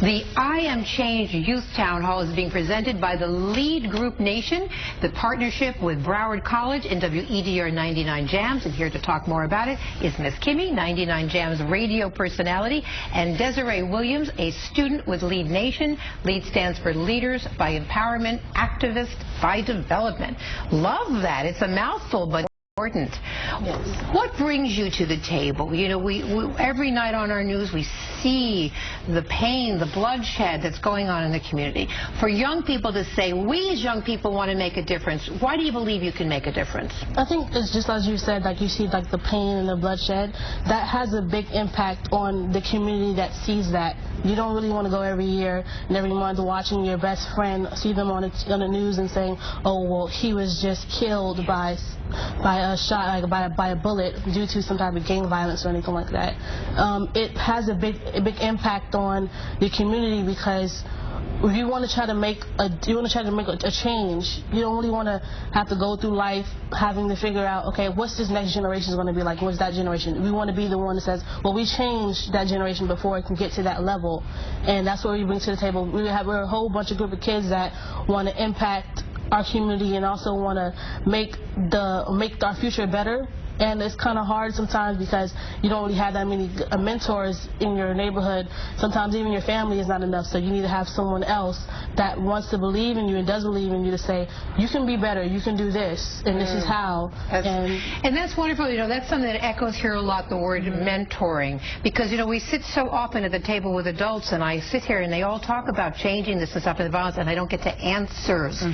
The I Am Change Youth Town Hall is being presented by the Lead Group Nation, the partnership with Broward College and WEDR 99 Jams. And here to talk more about it is Miss Kimmy, 99 Jams radio personality, and Desiree Williams, a student with Lead Nation. Lead stands for Leaders by Empowerment, Activists by Development. Love that. It's a mouthful, but important. Yes. What brings you to the table? You know, we every night on our news we see the pain, the bloodshed that's going on in the community. For young people to say, we as young people want to make a difference, why do you believe you can make a difference? I think it's just as you said, like you see like the pain and the bloodshed, that has a big impact on the community that sees that. You don't really want to go every year and every month watching your best friend, see them on the news and saying, oh, well, he was just killed by a shot, like by a bullet due to some type of gang violence or anything like that. It has a big impact on the community, because if you want to try to make a change, you don't really want to have to go through life having to figure out, okay, what's this next generation going to be like? What's that generation? We want to be the one that says, well, we changed that generation before it can get to that level, and that's what we bring to the table. We're a whole bunch of group of kids that want to impact our community and also want to make our future better. And it's kind of hard sometimes because you don't really have that many mentors in your neighborhood. Sometimes even your family is not enough, so you need to have someone else that wants to believe in you and does believe in you to say, you can be better, you can do this, and this is how. And that's wonderful. You know, that's something that echoes here a lot, the word mentoring. Because, you know, we sit so often at the table with adults, and I sit here and they all talk about changing this and stuff and violence, and I don't get to answers.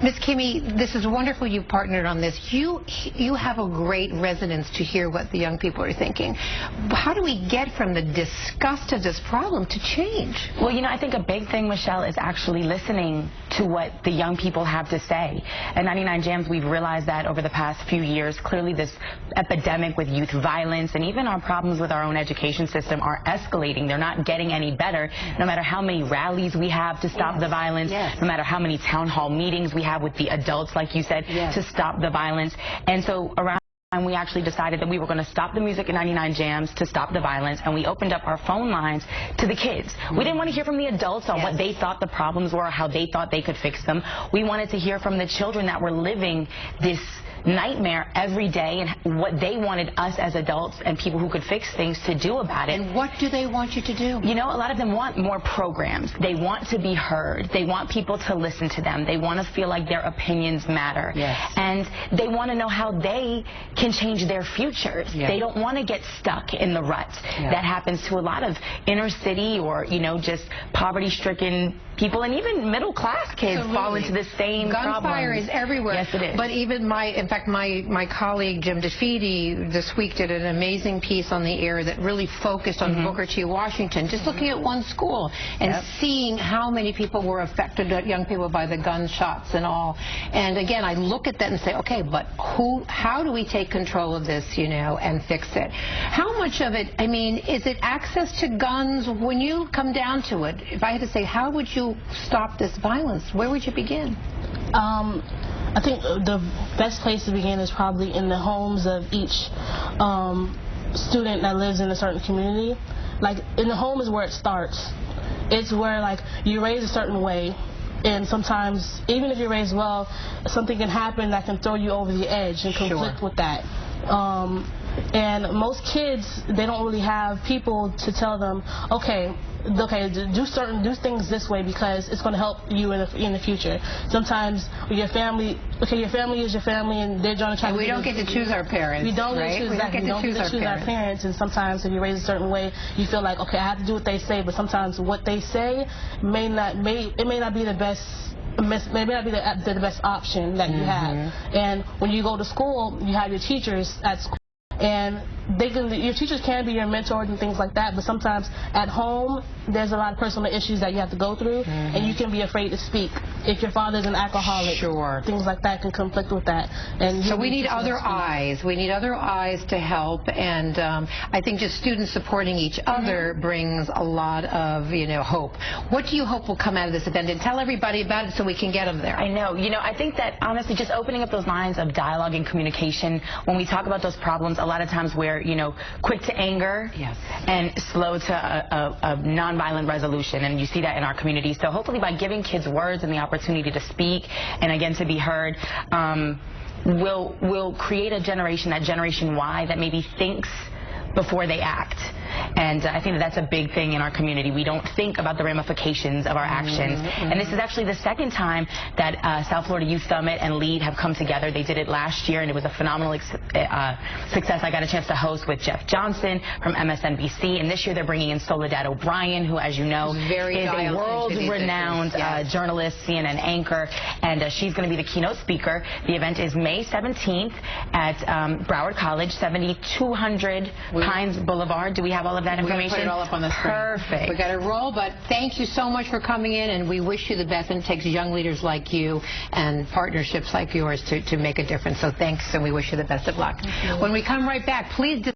Miss Kimmy, this is wonderful you partnered on this. You have a great resonance to hear what the young people are thinking. How do we get from the disgust of this problem to change? Well, you know, I think a big thing, Michelle, is actually listening to what the young people have to say. At 99 Jams, we've realized that over the past few years, clearly this epidemic with youth violence and even our problems with our own education system are escalating. They're not getting any better, no matter how many rallies we have to stop the violence, no matter how many town hall meetings we have with the adults, like you said, to stop the violence. And so around and we actually decided that we were going to stop the music at 99 Jams to stop the violence, and we opened up our phone lines to the kids. We didn't want to hear from the adults on what they thought the problems were, how they thought they could fix them. We wanted to hear from the children that were living this nightmare every day and what they wanted us as adults and people who could fix things to do about it. And what do they want you to do? You know, a lot of them want more programs. They want to be heard. They want people to listen to them. They want to feel like their opinions matter. And they want to know how they can change their futures. They don't want to get stuck in the rut that happens to a lot of inner city or, you know, just poverty-stricken people, and even middle-class kids fall into the same problem. Gunfire is everywhere. Yes, it is. But even in fact, my colleague Jim DeFeedy this week did an amazing piece on the air that really focused on Booker T. Washington, just looking at one school and seeing how many people were affected, young people, by the gunshots and all. And again, I look at that and say, okay, but how do we take control of this, you know, and fix it? How much of it, I mean, is it access to guns? When you come down to it, if I had to say, how would you stop this violence, where would you begin? I think the best place to begin is probably in the homes of each student that lives in a certain community. Like, in the home is where it starts. It's where, like, you raise a certain way, and sometimes, even if you're raised well, something can happen that can throw you over the edge and conflict with that. And most kids, they don't really have people to tell them, okay, do things this way because it's going to help you in the future. Sometimes your family is your family, and they're trying to we don't get to choose our parents. We don't get to choose our parents. And sometimes if you raise a certain way, you feel like, okay, I have to do what they say. But sometimes what they say may not be the best. Maybe not be the best option that you have. And when you go to school, you have your teachers at school, and your teachers can be your mentors and things like that, but sometimes at home there's a lot of personal issues that you have to go through, and you can be afraid to speak. If your father's an alcoholic, things like that can conflict with that. And so we need other eyes. We need other eyes to help, and I think just students supporting each other brings a lot of, you know, hope. What do you hope will come out of this event? And tell everybody about it so we can get them there. I know. You know, I think that honestly, just opening up those lines of dialogue and communication when we talk about those problems, a lot of times where they're, you know, quick to anger and slow to a nonviolent resolution. And you see that in our community. So hopefully by giving kids words and the opportunity to speak and, again, to be heard, we'll create a generation, that Generation Y, that maybe thinks before they act. And I think that's a big thing in our community. We don't think about the ramifications of our actions. And this is actually the second time that South Florida Youth Summit and LEAD have come together. They did it last year, and it was a phenomenal success. I got a chance to host with Jeff Johnson from MSNBC, and this year they're bringing in Soledad O'Brien, who, as you know, is a world-renowned journalist, CNN anchor, and she's going to be the keynote speaker. The event is May 17th at Broward College, 7200 Pines Boulevard. Do we have all of that information? We're going to put it all up on the screen. Perfect. We got to roll, but thank you so much for coming in, and we wish you the best. And it takes young leaders like you and partnerships like yours to make a difference. So thanks, and we wish you the best of luck. When we come right back, please